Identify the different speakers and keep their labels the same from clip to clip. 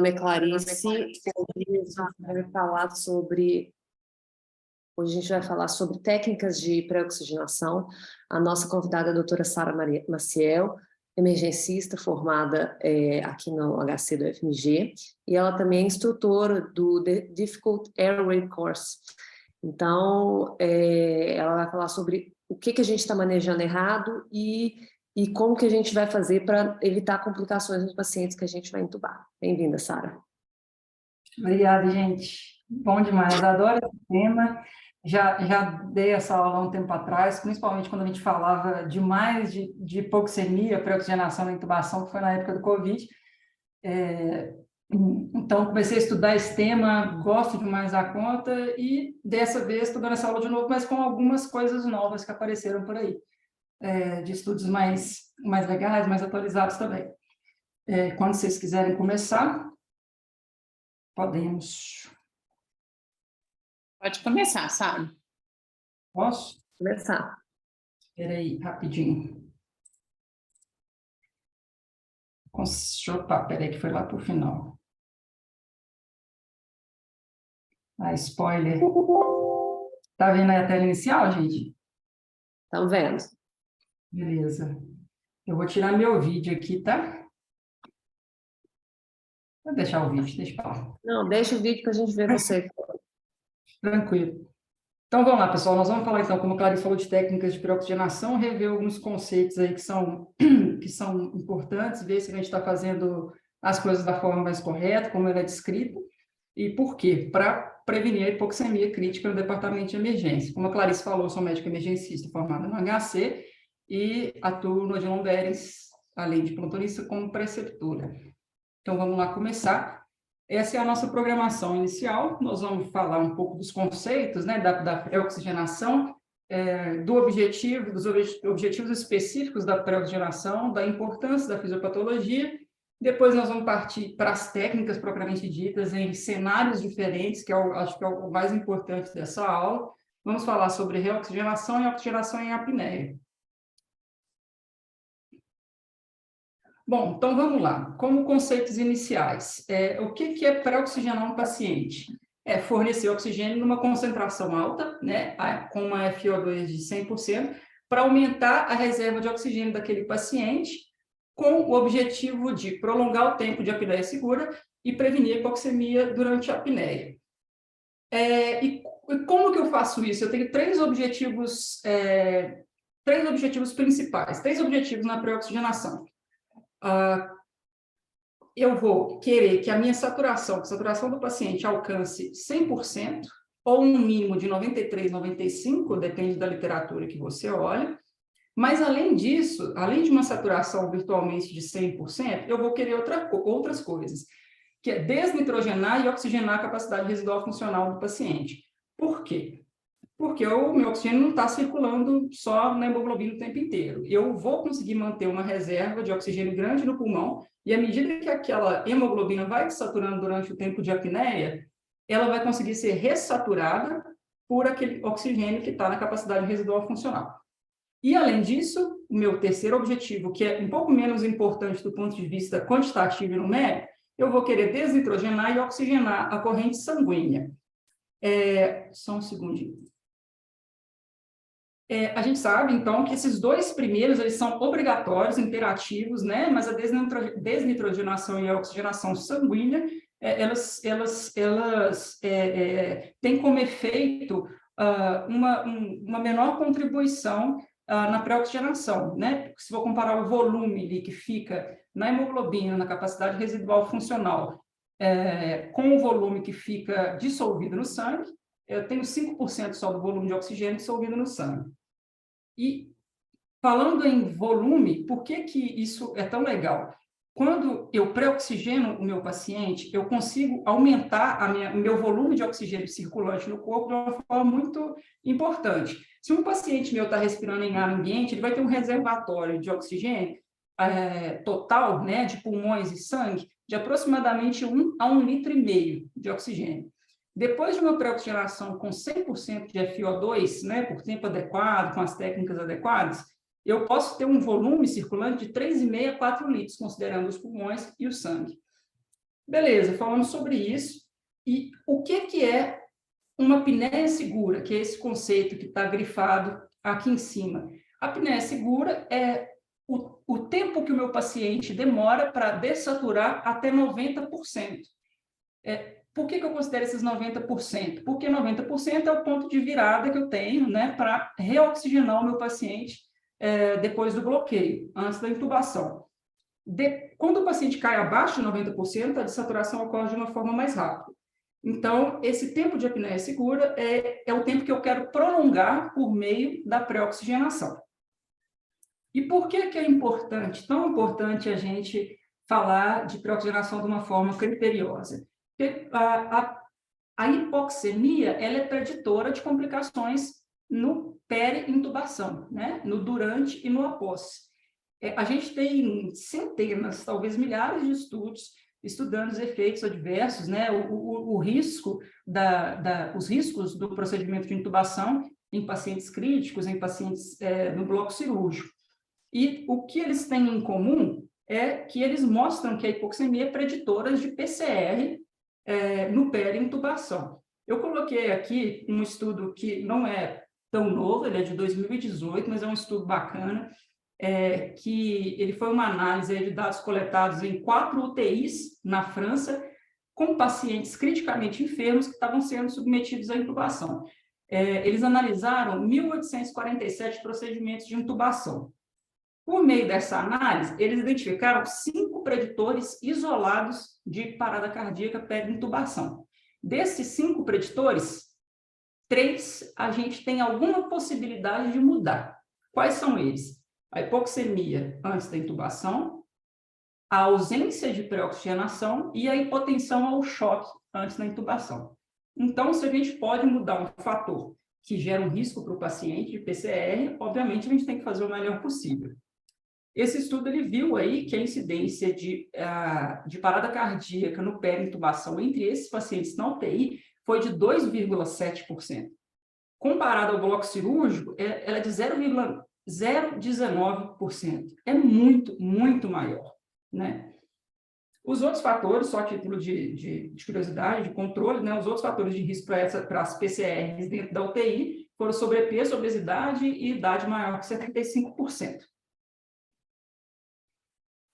Speaker 1: Meu nome é Clarice. Hoje a gente vai falar sobre técnicas de pré-oxigenação. A nossa convidada é a doutora Sara Maciel, emergencista formada aqui no HC do FMG, e ela também é instrutora do Difficult Airway Course. Então, ela vai falar sobre o que a gente está manejando errado e como que a gente vai fazer para evitar complicações nos pacientes que a gente vai entubar. Bem-vinda, Sara.
Speaker 2: Obrigada, gente. Bom demais, adoro esse tema. Já dei essa aula há um tempo atrás, principalmente quando a gente falava demais de hipoxemia, pré-oxigenação na intubação, que foi na época do Covid. Então, comecei a estudar esse tema, gosto demais da conta, e dessa vez estou dando essa aula de novo, mas com algumas coisas novas que apareceram por aí, de estudos mais legais, mais atualizados também. Quando vocês quiserem começar, podemos.
Speaker 3: Pode começar, Sara.
Speaker 2: Posso?
Speaker 1: Começar.
Speaker 2: Espera aí, rapidinho. Opa, peraí, que foi lá para o final. Spoiler. Tá vendo aí a tela inicial, gente?
Speaker 1: Estão vendo?
Speaker 2: Beleza. Eu vou tirar meu vídeo aqui, tá? Vou deixar o vídeo, deixa para lá.
Speaker 1: Não, deixa o vídeo para a gente ver você.
Speaker 2: Tranquilo. Então, vamos lá, pessoal. Nós vamos falar, então, como a Clarice falou, de técnicas de pré-oxigenação, rever alguns conceitos aí que são importantes, ver se a gente está fazendo as coisas da forma mais correta, como ela é descrita, e por quê? Para prevenir a hipoxemia crítica no departamento de emergência. Como a Clarice falou, eu sou médica emergencista formada no HC e atuo no Odilon Berens, além de plantonista, como preceptora. Então, vamos lá começar. Essa é a nossa programação inicial. Nós vamos falar um pouco dos conceitos, né, da pré-oxigenação, dos objetivos específicos da pré-oxigenação, da importância da fisiopatologia. Depois nós vamos partir para as técnicas propriamente ditas em cenários diferentes, que acho que é o mais importante dessa aula. Vamos falar sobre reoxigenação e oxigenação em apneia. Bom, então vamos lá. Como conceitos iniciais, o que é pré-oxigenar um paciente? É fornecer oxigênio numa concentração alta, né, com uma FiO2 de 100%, para aumentar a reserva de oxigênio daquele paciente, com o objetivo de prolongar o tempo de apneia segura e prevenir a hipoxemia durante a apneia. E como que eu faço isso? Eu tenho três objetivos principais, três objetivos na pré-oxigenação. Eu vou querer que a minha saturação do paciente alcance 100%, ou um mínimo de 93, 95, depende da literatura que você olha. Mas, além disso, além de uma saturação virtualmente de 100%, eu vou querer outras coisas, que é desnitrogenar e oxigenar a capacidade residual funcional do paciente. Por quê? Porque o meu oxigênio não está circulando só na hemoglobina o tempo inteiro. Eu vou conseguir manter uma reserva de oxigênio grande no pulmão, e à medida que aquela hemoglobina vai saturando durante o tempo de apneia, ela vai conseguir ser ressaturada por aquele oxigênio que está na capacidade residual funcional. E, além disso, o meu terceiro objetivo, que é um pouco menos importante do ponto de vista quantitativo e numérico, eu vou querer desnitrogenar e oxigenar a corrente sanguínea. Só um segundinho. A gente sabe, então, que esses dois primeiros eles são obrigatórios, imperativos, né? Mas a desnitrogenação e a oxigenação sanguínea, elas têm como efeito uma menor contribuição na pré-oxigenação, né? Se for comparar o volume ali que fica na hemoglobina, na capacidade residual funcional, com o volume que fica dissolvido no sangue, eu tenho 5% só do volume de oxigênio dissolvido no sangue. E, falando em volume, por que isso é tão legal? Quando eu pré-oxigeno o meu paciente, eu consigo aumentar o meu volume de oxigênio circulante no corpo de uma forma muito importante. Se um paciente meu está respirando em ar ambiente, ele vai ter um reservatório de oxigênio total, né, de pulmões e sangue, de aproximadamente 1 a 1,5 litros de oxigênio. Depois de uma pré-oxigenação com 100% de FiO2, né, por tempo adequado, com as técnicas adequadas, eu posso ter um volume circulante de 3,5 a 4 litros, considerando os pulmões e o sangue. Beleza, falamos sobre isso. E o que é uma apneia segura, que é esse conceito que está grifado aqui em cima? A apneia segura é o tempo que o meu paciente demora para dessaturar até 90%. Por que eu considero esses 90%? Porque 90% é o ponto de virada que eu tenho, né, para reoxigenar o meu paciente depois do bloqueio, antes da intubação. Quando o paciente cai abaixo de 90%, a dessaturação ocorre de uma forma mais rápida. Então, esse tempo de apneia segura é o tempo que eu quero prolongar por meio da pré-oxigenação. E por que é importante, tão importante a gente falar de pré-oxigenação de uma forma criteriosa? Porque a hipoxemia ela é preditora de complicações no peri-intubação, né? No durante e no após. A gente tem centenas, talvez milhares de estudos estudando os efeitos adversos, né? O risco os riscos do procedimento de intubação em pacientes críticos, em pacientes no bloco cirúrgico. E o que eles têm em comum é que eles mostram que a hipoxemia é preditora de PCR no peri-intubação. Eu coloquei aqui um estudo que não é tão novo, ele é de 2018, mas é um estudo bacana, que ele foi uma análise de dados coletados em 4 UTIs na França, com pacientes criticamente enfermos que estavam sendo submetidos à intubação. Eles analisaram 1.847 procedimentos de intubação. Por meio dessa análise, eles identificaram 5 preditores isolados de parada cardíaca peri-intubação. Desses 5 preditores, 3 a gente tem alguma possibilidade de mudar. Quais são eles? A hipoxemia antes da intubação, a ausência de pré-oxigenação e a hipotensão ao choque antes da intubação. Então, se a gente pode mudar um fator que gera um risco para o paciente de PCR, obviamente a gente tem que fazer o melhor possível. Esse estudo ele viu aí que a incidência de parada cardíaca no peri-intubação entre esses pacientes na UTI foi de 2,7%. Comparado ao bloco cirúrgico, ela é de 0,019%. É muito, muito maior, né? Os outros fatores, só a título de curiosidade, de controle, né? Os outros fatores de risco para as PCRs dentro da UTI foram sobrepeso, obesidade e idade maior que 75%.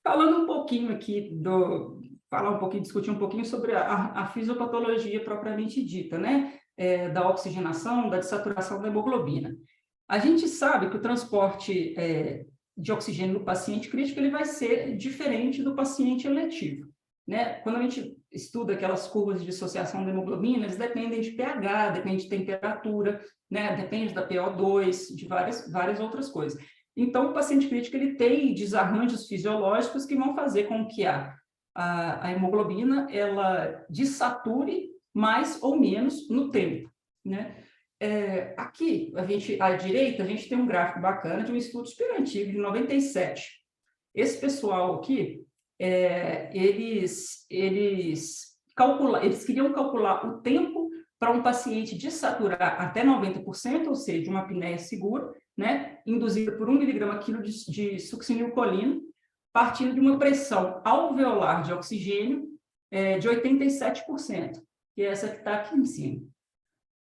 Speaker 2: Falando um pouquinho aqui discutir um pouquinho sobre a fisiopatologia propriamente dita, né? Da oxigenação, da dessaturação da hemoglobina. A gente sabe que o transporte de oxigênio no paciente crítico ele vai ser diferente do paciente eletivo, né? Quando a gente estuda aquelas curvas de dissociação da hemoglobina, eles dependem de pH, depende de temperatura, né? Depende da PO2, de várias outras coisas. Então, o paciente crítico ele tem desarranjos fisiológicos que vão fazer com que a hemoglobina ela desature mais ou menos no tempo, né? Aqui, à direita, a gente tem um gráfico bacana de um estudo super antigo, de 97. Esse pessoal aqui, eles queriam calcular o tempo para um paciente desaturar até 90%, ou seja, uma apneia segura, né, induzida por 1 mg/kg de succinilcolina, partindo de uma pressão alveolar de oxigênio de 87%, que é essa que está aqui em cima.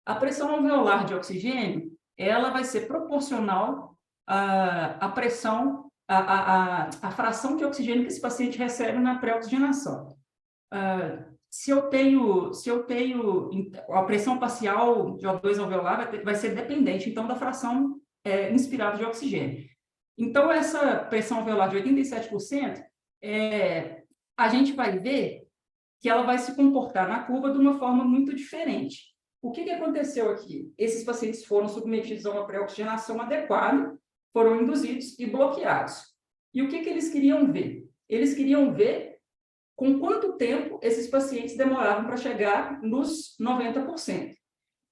Speaker 2: A pressão alveolar de oxigênio ela vai ser proporcional à pressão, à fração de oxigênio que esse paciente recebe na pré-oxigenação. Se eu tenho a pressão parcial de O2 alveolar vai ser dependente, então, da fração inspirada de oxigênio. Então, essa pressão alveolar de 87%, a gente vai ver que ela vai se comportar na curva de uma forma muito diferente. O que aconteceu aqui? Esses pacientes foram submetidos a uma pré-oxigenação adequada, foram induzidos e bloqueados. E o que eles queriam ver? Eles queriam ver com quanto tempo esses pacientes demoravam para chegar nos 90%.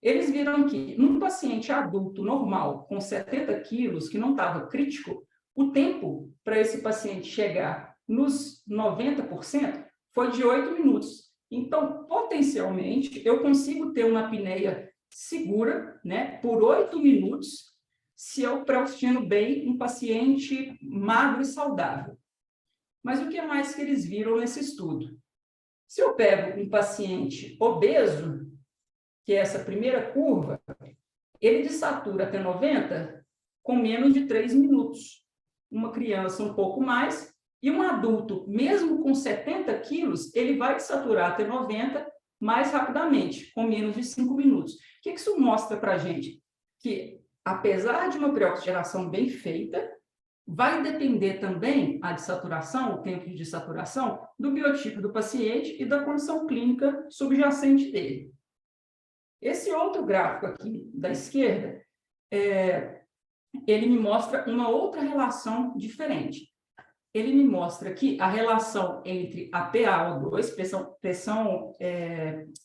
Speaker 2: Eles viram que, num paciente adulto normal, com 70 quilos, que não estava crítico, o tempo para esse paciente chegar nos 90% foi de 8 minutos. Então, potencialmente, eu consigo ter uma apneia segura, né, por 8 minutos, se eu pré-oxigeno bem um paciente magro e saudável. Mas o que mais que eles viram nesse estudo? Se eu pego um paciente obeso, que é essa primeira curva, ele desatura até 90 com menos de 3 minutos. Uma criança um pouco mais, e um adulto, mesmo com 70 quilos, ele vai desaturar até 90 mais rapidamente, com menos de 5 minutos. O que isso mostra para a gente? Que, apesar de uma pré-oxigenação bem feita, vai depender também a desaturação, o tempo de desaturação, do biotipo do paciente e da condição clínica subjacente dele. Esse outro gráfico aqui da esquerda, ele me mostra uma outra relação diferente. Ele me mostra aqui a relação entre a PaO2, pressão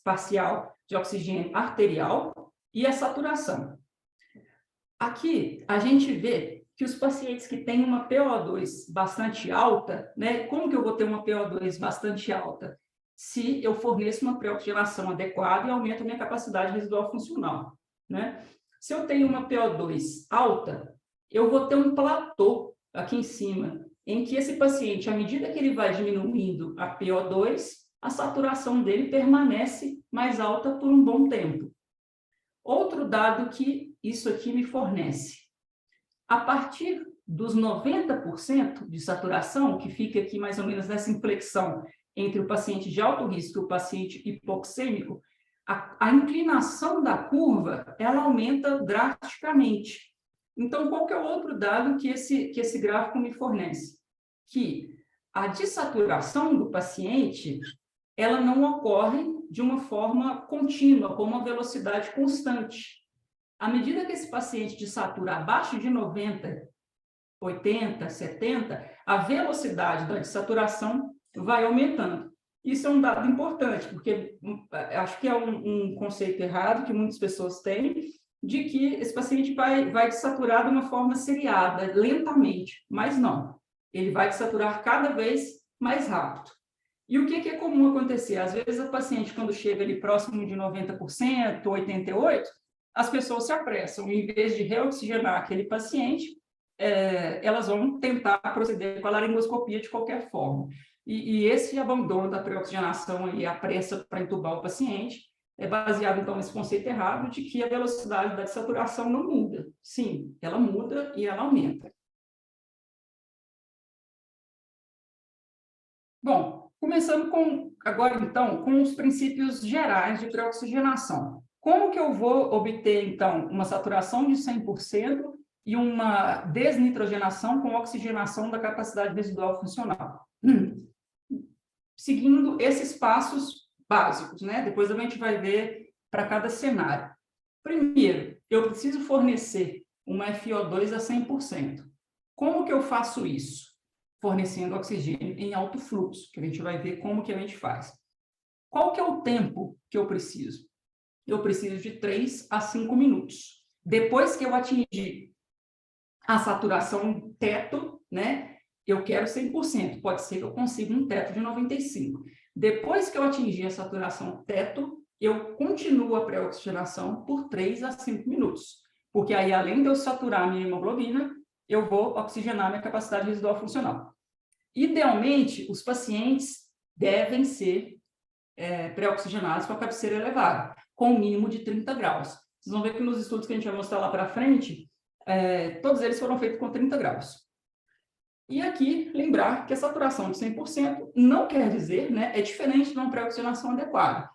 Speaker 2: parcial de oxigênio arterial, e a saturação. Aqui, a gente vê que os pacientes que têm uma PaO2 bastante alta, né? Como que eu vou ter uma PaO2 bastante alta? Se eu forneço uma pré-oxigenação adequada e aumento a minha capacidade residual funcional, né? Se eu tenho uma PaO2 alta, eu vou ter um platô aqui em cima, em que esse paciente, à medida que ele vai diminuindo a PaO2, a saturação dele permanece mais alta por um bom tempo. Outro dado que isso aqui me fornece. A partir dos 90% de saturação, que fica aqui mais ou menos nessa inflexão entre o paciente de alto risco e o paciente hipoxêmico, a inclinação da curva, ela aumenta drasticamente. Então, qual que é o outro dado que esse gráfico me fornece? Que a dessaturação do paciente, ela não ocorre de uma forma contínua, com uma velocidade constante. À medida que esse paciente desatura abaixo de 90, 80, 70, a velocidade da dessaturação vai aumentando. Isso é um dado importante, porque acho que é um conceito errado que muitas pessoas têm, de que esse paciente vai desaturar de uma forma seriada, lentamente, mas não. Ele vai desaturar cada vez mais rápido. E o que é comum acontecer? Às vezes, a paciente, quando chega ali próximo de 90%, 88%, as pessoas se apressam. Em vez de reoxigenar aquele paciente, elas vão tentar proceder com a laringoscopia de qualquer forma. E esse abandono da pré-oxigenação e a pressa para entubar o paciente é baseado, então, nesse conceito errado de que a velocidade da dessaturação não muda. Sim, ela muda e ela aumenta. Bom, começando agora, então, com os princípios gerais de pré-oxigenação. Como que eu vou obter, então, uma saturação de 100% e uma desnitrogenação com oxigenação da capacidade residual funcional? Seguindo esses passos básicos, né? Depois a gente vai ver para cada cenário. Primeiro, eu preciso fornecer uma FiO2 a 100%. Como que eu faço isso? Fornecendo oxigênio em alto fluxo, que a gente vai ver como que a gente faz. Qual que é o tempo que eu preciso? Eu preciso de 3 a 5 minutos. Depois que eu atingir a saturação teto, né? Eu quero 100%. Pode ser que eu consiga um teto de 95%. Depois que eu atingir a saturação teto, eu continuo a pré-oxigenação por 3 a 5 minutos. Porque aí, além de eu saturar a minha hemoglobina, eu vou oxigenar minha capacidade residual funcional. Idealmente, os pacientes devem ser pré-oxigenados com a cabeceira elevada, com um mínimo de 30 graus. Vocês vão ver que nos estudos que a gente vai mostrar lá para frente, todos eles foram feitos com 30 graus. E aqui, lembrar que a saturação de 100% não quer dizer, né, é diferente de uma pré-oxigenação adequada.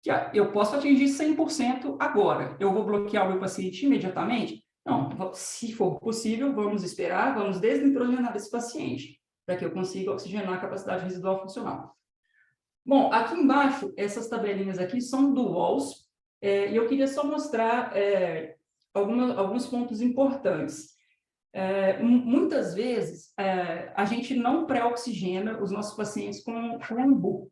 Speaker 2: Que eu posso atingir 100% agora. Eu vou bloquear o meu paciente imediatamente? Não, se for possível, vamos esperar, vamos desnitrogenar esse paciente, para que eu consiga oxigenar a capacidade residual funcional. Bom, aqui embaixo, essas tabelinhas aqui são do Walls, e eu queria só mostrar alguns pontos importantes. Muitas vezes, a gente não pré-oxigena os nossos pacientes com AMBU.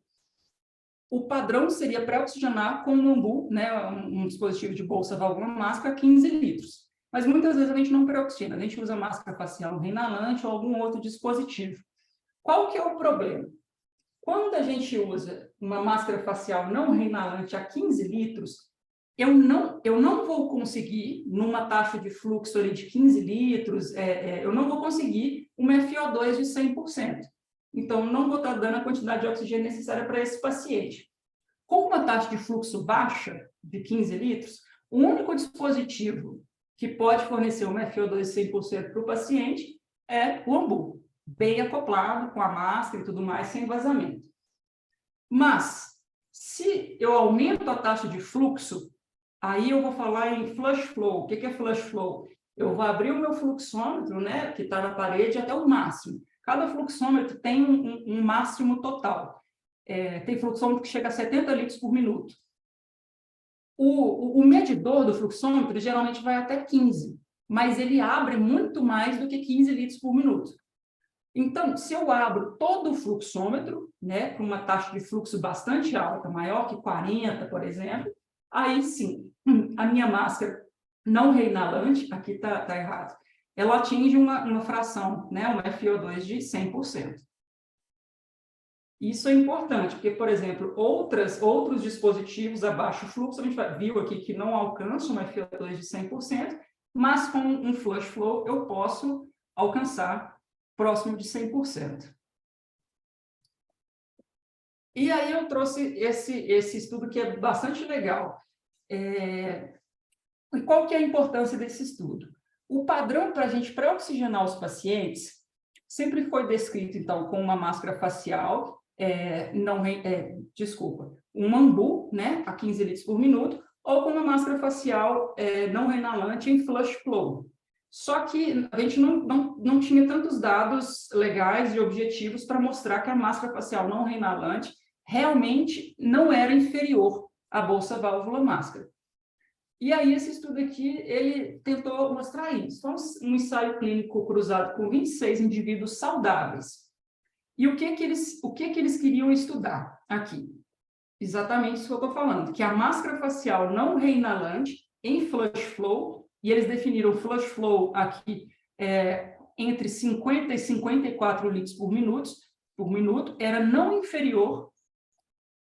Speaker 2: O padrão seria pré-oxigenar com um AMBU, né, um dispositivo de bolsa válvula máscara, 15 litros. Mas muitas vezes a gente não pré-oxigena, a gente usa máscara facial reinalante ou algum outro dispositivo. Qual que é o problema? Quando a gente usa uma máscara facial não reinalante a 15 litros, eu não vou conseguir, numa taxa de fluxo ali de 15 litros, eu não vou conseguir uma FiO2 de 100%. então não vou estar dando a quantidade de oxigênio necessária para esse paciente. Com uma taxa de fluxo baixa, de 15 litros, o único dispositivo que pode fornecer uma FiO2 100% para o paciente é o AMBU, bem acoplado com a máscara e tudo mais, sem vazamento. Mas, se eu aumento a taxa de fluxo, aí eu vou falar em flush flow. O que é flush flow? Eu vou abrir o meu fluxômetro, né, que está na parede, até o máximo. Cada fluxômetro tem um máximo total. Tem fluxômetro que chega a 70 litros por minuto. O medidor do fluxômetro geralmente vai até 15, mas ele abre muito mais do que 15 litros por minuto. Então, se eu abro todo o fluxômetro, né, com uma taxa de fluxo bastante alta, maior que 40, por exemplo, aí sim, a minha máscara não reinalante, aqui está errado, ela atinge uma fração, né, uma FiO2 de 100%. Isso é importante, porque, por exemplo, outros dispositivos a baixo fluxo, a gente viu aqui que não alcançam uma FiO2 de 100%, mas com um flush flow eu posso alcançar próximo de 100%. E aí eu trouxe esse estudo que é bastante legal. E qual que é a importância desse estudo? O padrão para a gente pré-oxigenar os pacientes sempre foi descrito, então, com uma máscara facial, um AMBU, né, a 15 litros por minuto, ou com uma máscara facial não reinalante em flush flow. Só que a gente não tinha tantos dados legais e objetivos para mostrar que a máscara facial não reinalante realmente não era inferior à bolsa válvula máscara. E aí esse estudo aqui, ele tentou mostrar isso. Então, um ensaio clínico cruzado com 26 indivíduos saudáveis. E o que que eles queriam estudar aqui? Exatamente isso que eu estou falando, que a máscara facial não reinalante em flush flow, e eles definiram flush flow aqui entre 50 e 54 litros por minuto, era não inferior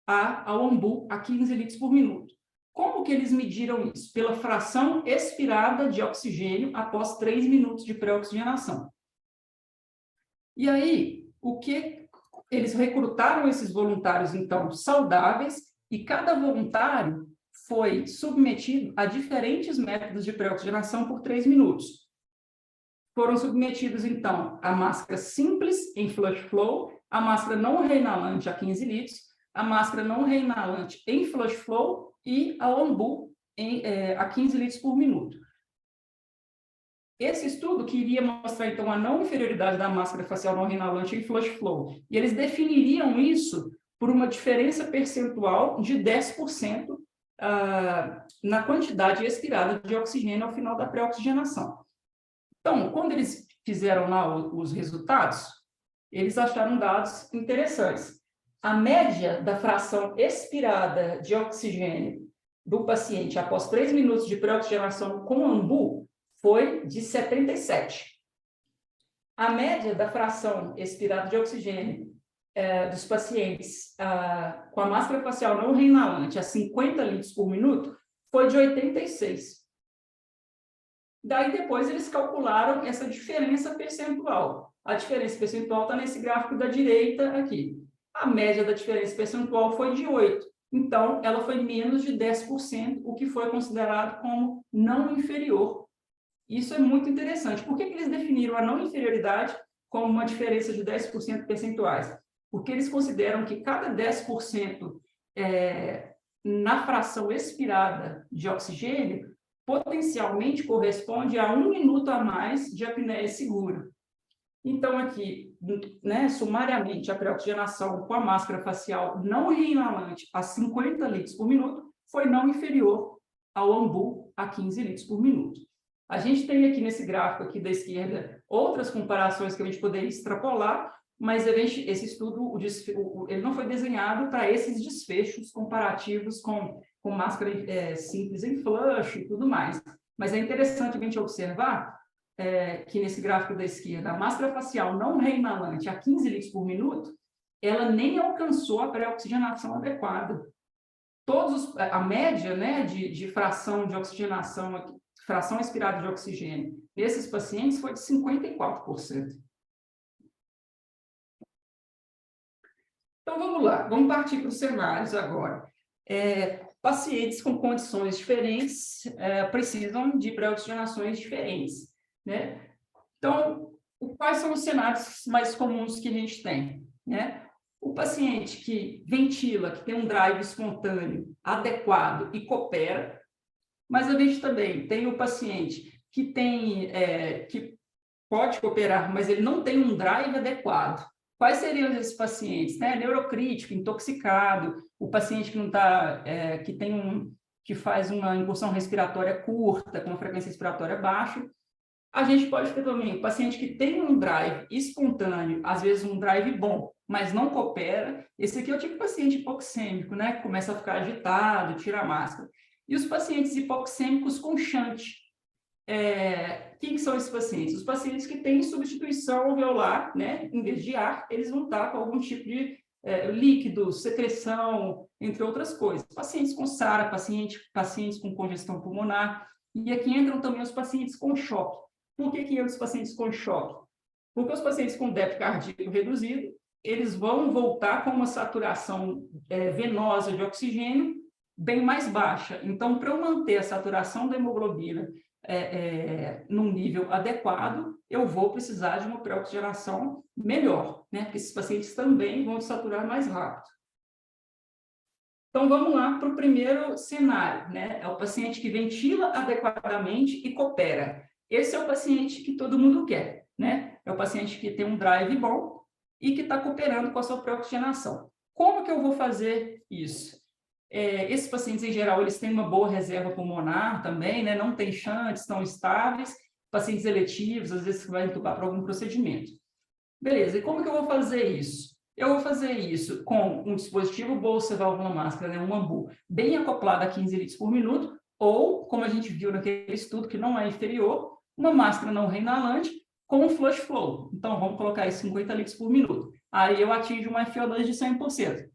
Speaker 2: ao AMBU, a 15 litros por minuto. Como que eles mediram isso? Pela fração expirada de oxigênio após 3 minutos de pré-oxigenação. E aí, eles recrutaram esses voluntários, então, saudáveis, e cada voluntário foi submetido a diferentes métodos de pré-oxigenação por 3 minutos. Foram submetidos, então, a máscara simples em flush flow, a máscara não reinalante a 15 litros, a máscara não reinalante em flush flow e a AMBU a 15 litros por minuto. Esse estudo queria mostrar, então, a não inferioridade da máscara facial não reinalante em flush flow. E eles definiriam isso por uma diferença percentual de 10% na quantidade expirada de oxigênio ao final da pré-oxigenação. Então, quando eles fizeram lá os resultados, eles acharam dados interessantes. A média da fração expirada de oxigênio do paciente após 3 minutos de pré-oxigenação com AMBU foi de 77. A média da fração expirada de oxigênio dos pacientes com a máscara facial não reinalante a 50 litros por minuto foi de 86. Daí, depois, eles calcularam essa diferença percentual. A diferença percentual está nesse gráfico da direita aqui. A média da diferença percentual foi de 8. Então, ela foi menos de 10%, o que foi considerado como não inferior. Isso é muito interessante. Por que eles definiram a não inferioridade como uma diferença de 10% percentuais? Porque eles consideram que cada 10% na fração expirada de oxigênio potencialmente corresponde a 1 minuto a mais de apneia segura. Então, aqui, né, sumariamente, a pré-oxigenação com a máscara facial não reinalante a 50 litros por minuto foi não inferior ao AMBU a 15 litros por minuto. A gente tem aqui nesse gráfico aqui da esquerda outras comparações que a gente poderia extrapolar, mas esse estudo ele não foi desenhado para esses desfechos comparativos com máscara simples em flush e tudo mais. Mas é interessante a gente observar que nesse gráfico da esquerda, a máscara facial não reinalante a 15 litros por minuto, ela nem alcançou a pré-oxigenação adequada. A média, né, de fração de oxigenação, fração expirada de oxigênio, nesses pacientes foi de 54%. Então, vamos lá, vamos partir para os cenários agora. Pacientes com condições diferentes precisam de pré-oxigenações diferentes, né? Então, quais são os cenários mais comuns que a gente tem, né? O paciente que ventila, que tem um drive espontâneo adequado e coopera, mas a gente também tem o paciente que que pode cooperar, mas ele não tem um drive adequado. Quais seriam esses pacientes? Né? Neurocrítico, intoxicado, o paciente que não tá, que faz uma incursão respiratória curta, com uma frequência respiratória baixa. A gente pode ter também o paciente que tem um drive espontâneo, às vezes um drive bom, mas não coopera. Esse aqui é o tipo de paciente hipoxêmico, né? Que começa a ficar agitado, tira a máscara. E os pacientes hipoxêmicos com shunt. Quem que são esses pacientes? Os pacientes que têm substituição alveolar, né? Em vez de ar, eles vão estar com algum tipo de líquido, secreção, entre outras coisas. Pacientes com SARA, pacientes com congestão pulmonar. E aqui entram também os pacientes com choque. Por que entram os pacientes com choque? Porque os pacientes com débito cardíaco reduzido, eles vão voltar com uma saturação venosa de oxigênio bem mais baixa. Então, para eu manter a saturação da hemoglobina num nível adequado, eu vou precisar de uma pré-oxigenação melhor, né? Porque esses pacientes também vão desaturar mais rápido. Então, vamos lá para o primeiro cenário, né? É o paciente que ventila adequadamente e coopera. Esse é o paciente que todo mundo quer, né? É o paciente que tem um drive bom e que está cooperando com a sua pré-oxigenação. Como que eu vou fazer isso? Esses pacientes, em geral, eles têm uma boa reserva pulmonar também, né? Não tem shunts, estão estáveis. Pacientes eletivos, às vezes, que vai entubar para algum procedimento. Beleza, e como que eu vou fazer isso? Eu vou fazer isso com um dispositivo bolsa válvula máscara, né? Um AMBU, bem acoplado a 15 litros por minuto, ou, como a gente viu naquele estudo, que não é inferior, uma máscara não reinalante com um flush flow. Então, vamos colocar aí 50 litros por minuto. Aí eu atingo uma FO2 de 100%.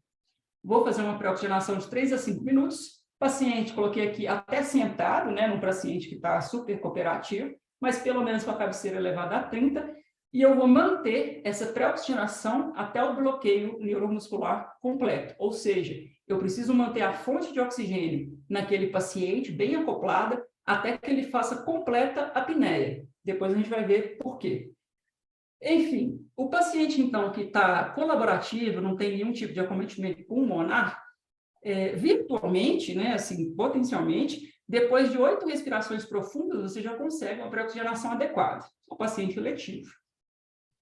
Speaker 2: Vou fazer uma pré-oxigenação de 3 a 5 minutos. Paciente, coloquei aqui até sentado, né, num paciente que está super cooperativo, mas pelo menos com a cabeceira elevada a 30, e eu vou manter essa pré-oxigenação até o bloqueio neuromuscular completo. Ou seja, eu preciso manter a fonte de oxigênio naquele paciente bem acoplada até que ele faça completa apneia. Depois a gente vai ver por quê. Enfim, o paciente, então, que está colaborativo, não tem nenhum tipo de acometimento pulmonar, virtualmente, né, assim, potencialmente, depois de 8 respirações profundas, você já consegue uma pré-oxigenação adequada. O paciente letivo.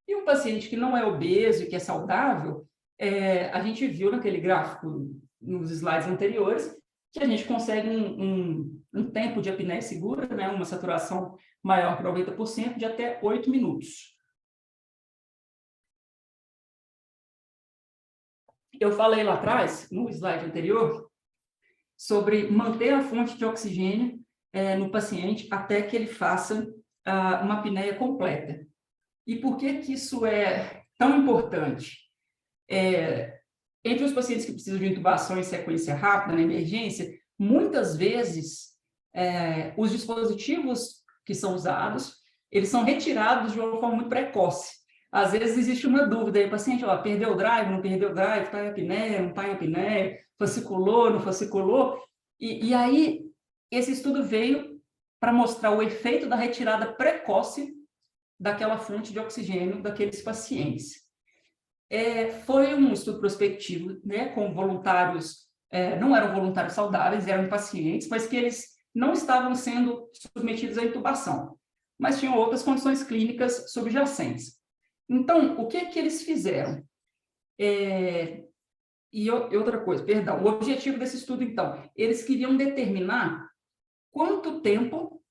Speaker 2: E um paciente que não é obeso e que é saudável, a gente viu naquele gráfico, nos slides anteriores, que a gente consegue um tempo de apneia segura, né, uma saturação maior que 90%, de até 8 minutos. Eu falei lá atrás, no slide anterior, sobre manter a fonte de oxigênio no paciente até que ele faça uma apneia completa. E por que que isso é tão importante? Entre os pacientes que precisam de intubação em sequência rápida, na emergência, muitas vezes os dispositivos que são usados, eles são retirados de uma forma muito precoce. Às vezes existe uma dúvida aí, o paciente, perdeu o drive, não perdeu o drive, está em apneia, não está em apneia, fasciculou, não fasciculou. E aí, esse estudo veio para mostrar o efeito da retirada precoce daquela fonte de oxigênio daqueles pacientes. Foi um estudo prospectivo, né, com voluntários, não eram voluntários saudáveis, eram pacientes, mas que eles não estavam sendo submetidos à intubação, mas tinham outras condições clínicas subjacentes. Então, o que que eles fizeram? E outra coisa, perdão, o objetivo desse estudo, então, eles queriam determinar quanto tempo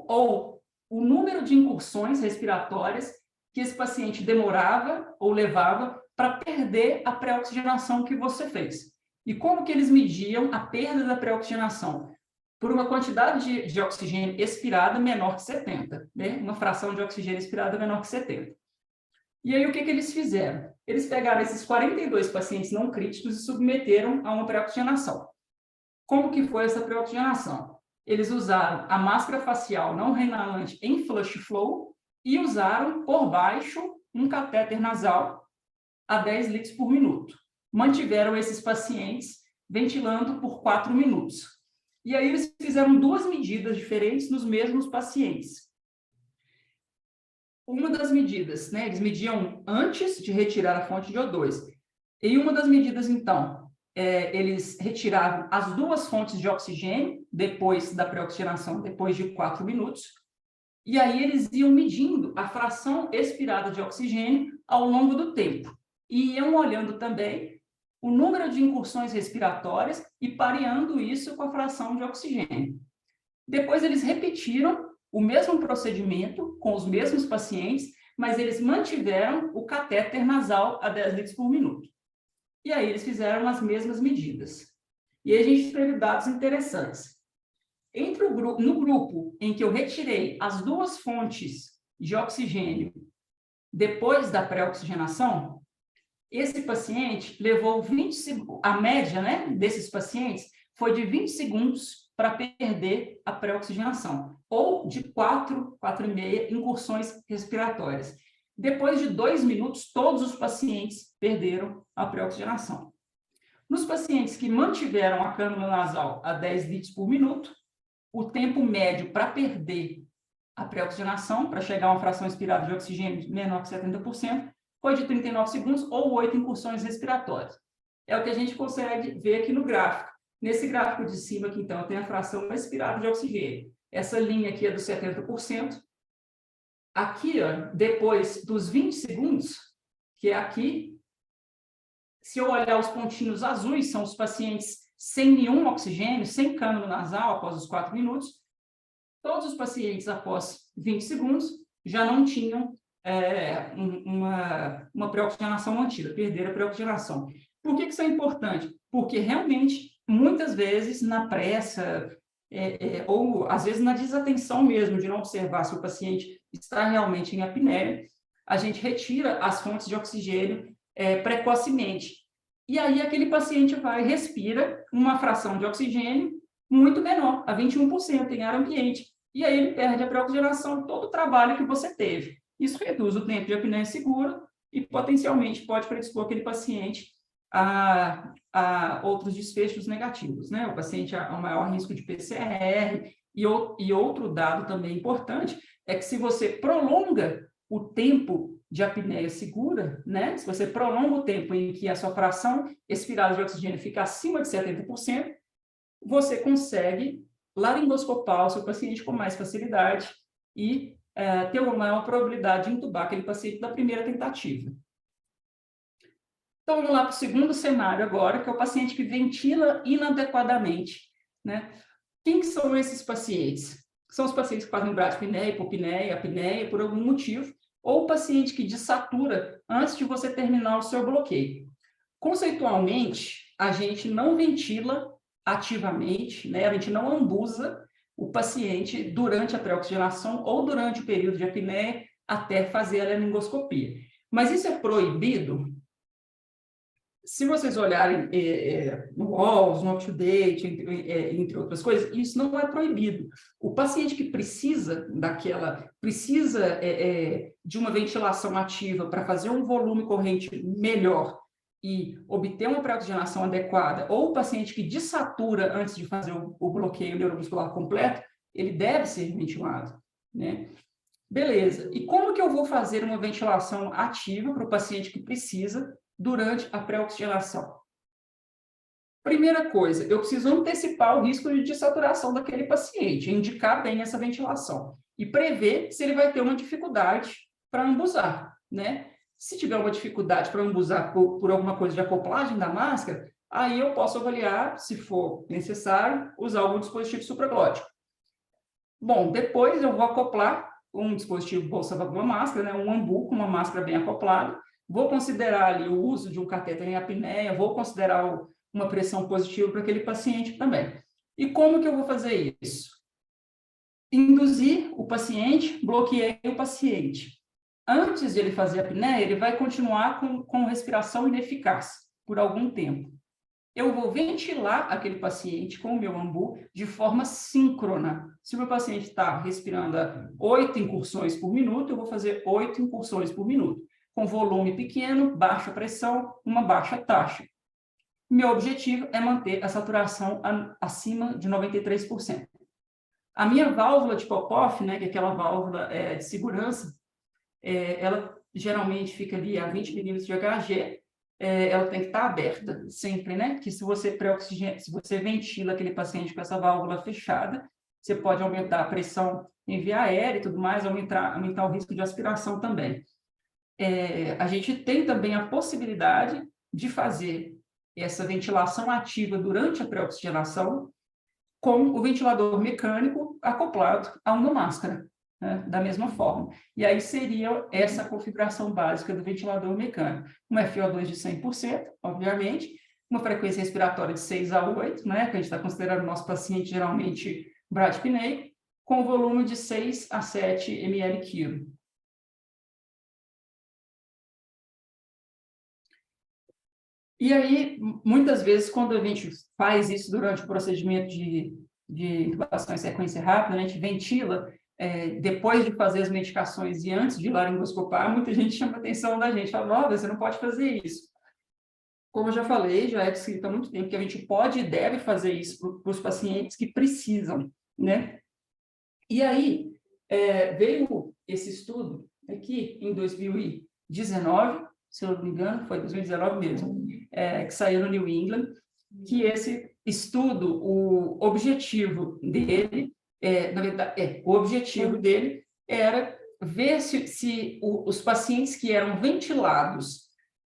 Speaker 2: ou o número de incursões respiratórias que esse paciente demorava ou levava para perder a pré-oxigenação que você fez. E como que eles mediam a perda da pré-oxigenação? Por uma quantidade de oxigênio expirada menor que 70, né? Uma fração de oxigênio expirada menor que 70. E aí, o que que eles fizeram? Eles pegaram esses 42 pacientes não críticos e submeteram a uma pré-oxigenação. Como que foi essa pré-oxigenação? Eles usaram a máscara facial não reinalante em flush flow e usaram, por baixo, um catéter nasal a 10 litros por minuto. Mantiveram esses pacientes ventilando por 4 minutos. E aí eles fizeram 2 medidas diferentes nos mesmos pacientes. Uma das medidas, né, eles mediam antes de retirar a fonte de O2. E uma das medidas, então, eles retiravam as 2 fontes de oxigênio depois da pré-oxigenação, depois de 4 minutos. E aí eles iam medindo a fração expirada de oxigênio ao longo do tempo. E iam olhando também o número de incursões respiratórias e pareando isso com a fração de oxigênio. Depois eles repetiram o mesmo procedimento com os mesmos pacientes, mas eles mantiveram o catéter nasal a 10 litros por minuto. E aí eles fizeram as mesmas medidas. E aí a gente teve dados interessantes. No grupo em que eu retirei as 2 fontes de oxigênio depois da pré-oxigenação, esse paciente levou 20 segundos, a média, né, desses pacientes foi de 20 segundos para perder a pré-oxigenação, ou de 4,5 incursões respiratórias. Depois de 2 minutos, todos os pacientes perderam a pré-oxigenação. Nos pacientes que mantiveram a cânula nasal a 10 litros por minuto, o tempo médio para perder a pré-oxigenação, para chegar a uma fração expirada de oxigênio menor que 70%, foi de 39 segundos ou 8 incursões respiratórias. É o que a gente consegue ver aqui no gráfico. Nesse gráfico de cima aqui, então, tem a fração expirada de oxigênio. Essa linha aqui é dos 70%. Aqui, ó, depois dos 20 segundos, que é aqui, se eu olhar os pontinhos azuis, são os pacientes sem nenhum oxigênio, sem cânula nasal após os 4 minutos. Todos os pacientes, após 20 segundos, já não tinham uma pré-oxigenação mantida, perderam a pré-oxigenação. Por que isso é importante? Porque realmente, muitas vezes, na pressa, ou às vezes na desatenção mesmo, de não observar se o paciente está realmente em apneia, a gente retira as fontes de oxigênio precocemente. E aí aquele paciente respira uma fração de oxigênio muito menor, a 21% em ar ambiente. E aí ele perde a pré-oxigenação, todo o trabalho que você teve. Isso reduz o tempo de apneia segura e potencialmente pode predispor aquele paciente a outros desfechos negativos, né? O paciente a um maior risco de PCR. E outro dado também importante é que se você prolonga o tempo de apneia segura, né? Se você prolonga o tempo em que a sua fração expirada de oxigênio fica acima de 70%, você consegue laringoscopar o seu paciente com mais facilidade e ter uma maior probabilidade de intubar aquele paciente da primeira tentativa. Então, vamos lá para o segundo cenário agora, que é o paciente que ventila inadequadamente, né? Quem que são esses pacientes? São os pacientes que fazem bradiapneia, hipopneia, apneia, por algum motivo, ou o paciente que desatura antes de você terminar o seu bloqueio. Conceitualmente, a gente não ventila ativamente, né? A gente não ambusa o paciente durante a pré-oxigenação ou durante o período de apneia até fazer a laringoscopia. Mas isso é proibido? Se vocês olharem no Walls, no UpToDate, entre outras coisas, isso não é proibido. O paciente que precisa de uma ventilação ativa para fazer um volume corrente melhor e obter uma pré-oxigenação adequada, ou o paciente que desatura antes de fazer o bloqueio neuromuscular completo, ele deve ser ventilado, né? Beleza. E como que eu vou fazer uma ventilação ativa para o paciente que precisa durante a pré-oxigenação? Primeira coisa, eu preciso antecipar o risco de dessaturação daquele paciente, indicar bem essa ventilação e prever se ele vai ter uma dificuldade para ambusar, né? Se tiver uma dificuldade para ambusar por alguma coisa de acoplagem da máscara, aí eu posso avaliar, se for necessário, usar algum dispositivo supraglótico. Bom, depois eu vou acoplar um dispositivo bolsa-vácuo, uma máscara, né? Um ambu com uma máscara bem acoplada. Vou considerar ali o uso de um catéter em apneia, vou considerar uma pressão positiva para aquele paciente também. E como que eu vou fazer isso? Induzir o paciente, bloqueei o paciente. Antes de ele fazer a apneia, ele vai continuar com respiração ineficaz por algum tempo. Eu vou ventilar aquele paciente com o meu ambu de forma síncrona. Se o meu paciente está respirando 8 incursões por minuto, eu vou fazer 8 incursões por minuto. com volume pequeno, baixa pressão, uma baixa taxa. Meu objetivo é manter a saturação acima de 93%. A minha válvula de pop-off, né, que é aquela válvula de segurança, ela geralmente fica ali a 20 milímetros de HG, ela tem que estar aberta sempre, né? Que se você ventila aquele paciente com essa válvula fechada, você pode aumentar a pressão em via aérea e tudo mais, aumentar o risco de aspiração também. A gente tem também a possibilidade de fazer essa ventilação ativa durante a pré-oxigenação com o ventilador mecânico acoplado a uma máscara, né, da mesma forma. E aí seria essa configuração básica do ventilador mecânico. Um FO2 de 100%, obviamente, uma frequência respiratória de 6 a 8, né, que a gente está considerando o nosso paciente geralmente bradipneico, com volume de 6 a 7 ml/kg. E aí, muitas vezes, quando a gente faz isso durante o procedimento de intubação em sequência rápida, a gente ventila, depois de fazer as medicações e antes de laringoscopar, muita gente chama a atenção da gente, fala, não, você não pode fazer isso. Como eu já falei, já é descrito há muito tempo que a gente pode e deve fazer isso para os pacientes que precisam, né? E aí, veio esse estudo aqui em 2019, se eu não me engano, foi 2019 mesmo, que saiu no New England, que esse estudo, o objetivo dele, na verdade, o objetivo dele era ver se os pacientes que eram ventilados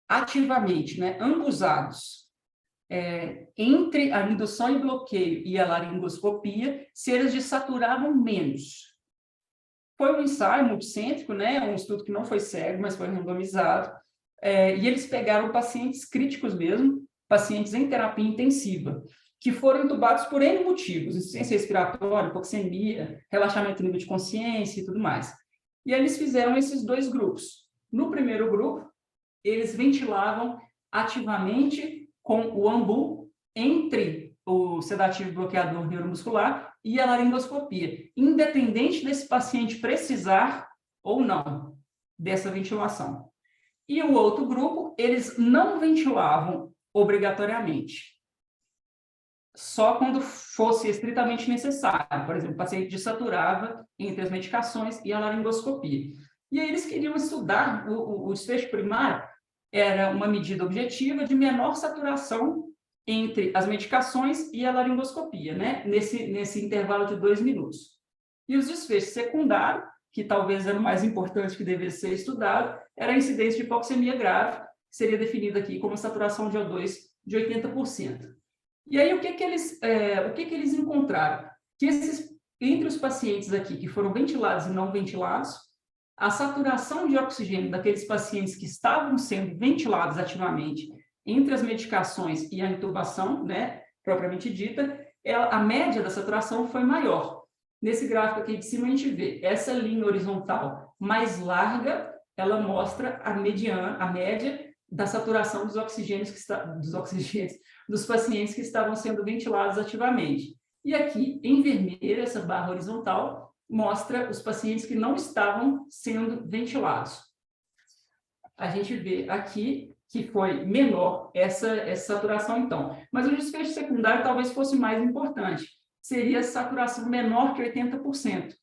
Speaker 2: ativamente, né, ambusados, entre a indução e bloqueio e a laringoscopia, se eles desaturavam menos. Foi um ensaio multicêntrico, né, um estudo que não foi cego, mas foi randomizado, e eles pegaram pacientes críticos mesmo, pacientes em terapia intensiva, que foram entubados por N motivos, insuficiência respiratória, hipoxemia, relaxamento do nível de consciência e tudo mais. E aí eles fizeram esses dois grupos. No primeiro grupo, eles ventilavam ativamente com o ambu entre o sedativo bloqueador neuromuscular e a laringoscopia, independente desse paciente precisar ou não dessa ventilação. E o outro grupo, eles não ventilavam obrigatoriamente, só quando fosse estritamente necessário. Por exemplo, o paciente desaturava entre as medicações e a laringoscopia. E aí eles queriam estudar, o desfecho primário era uma medida objetiva de menor saturação entre as medicações e a laringoscopia, né? Nesse intervalo de 2 minutos. E os desfechos secundários, que talvez era o mais importante que devesse ser estudado, era a incidência de hipoxemia grave, que seria definida aqui como saturação de O2 de 80%. E aí, o que eles encontraram? Que entre os pacientes aqui que foram ventilados e não ventilados, a saturação de oxigênio daqueles pacientes que estavam sendo ventilados ativamente entre as medicações e a intubação, né, propriamente dita, a média da saturação foi maior. Nesse gráfico aqui de cima, a gente vê essa linha horizontal mais larga, ela mostra a média da saturação dos pacientes que estavam sendo ventilados ativamente. E aqui, em vermelho, essa barra horizontal mostra os pacientes que não estavam sendo ventilados. A gente vê aqui que foi menor essa saturação, então. Mas o desfecho secundário talvez fosse mais importante. Seria a saturação menor que 80%.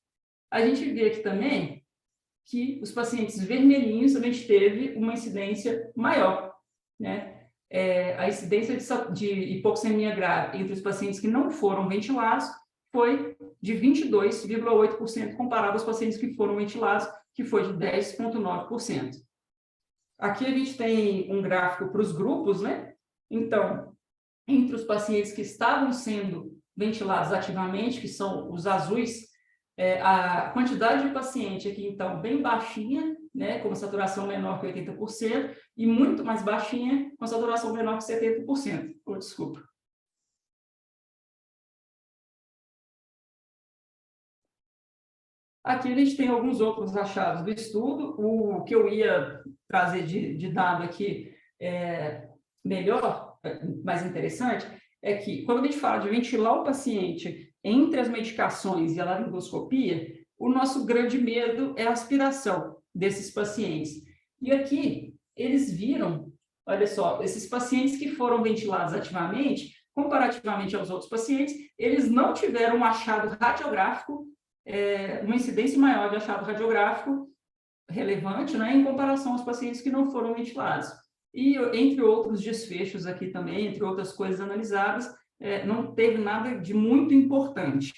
Speaker 2: A gente vê aqui também que os pacientes vermelhinhos, a gente teve uma incidência maior, né? A incidência de hipoxemia grave entre os pacientes que não foram ventilados foi de 22,8% comparado aos pacientes que foram ventilados, que foi de 10,9%. Aqui a gente tem um gráfico para os grupos, né? Então, entre os pacientes que estavam sendo ventilados ativamente, que são os azuis, a quantidade de paciente aqui, então, bem baixinha, né, com saturação menor que 80%, e muito mais baixinha, com saturação menor que 70%. Oh, desculpa. Aqui a gente tem alguns outros achados do estudo. O que eu ia trazer de dado aqui melhor, mais interessante, é que quando a gente fala de ventilar o paciente entre as medicações e a laringoscopia, o nosso grande medo é a aspiração desses pacientes. E aqui, eles viram, olha só, esses pacientes que foram ventilados ativamente, comparativamente aos outros pacientes, eles não tiveram um achado radiográfico, uma incidência maior de achado radiográfico relevante, né, em comparação aos pacientes que não foram ventilados. E, entre outros desfechos aqui também, entre outras coisas analisadas, não teve nada de muito importante.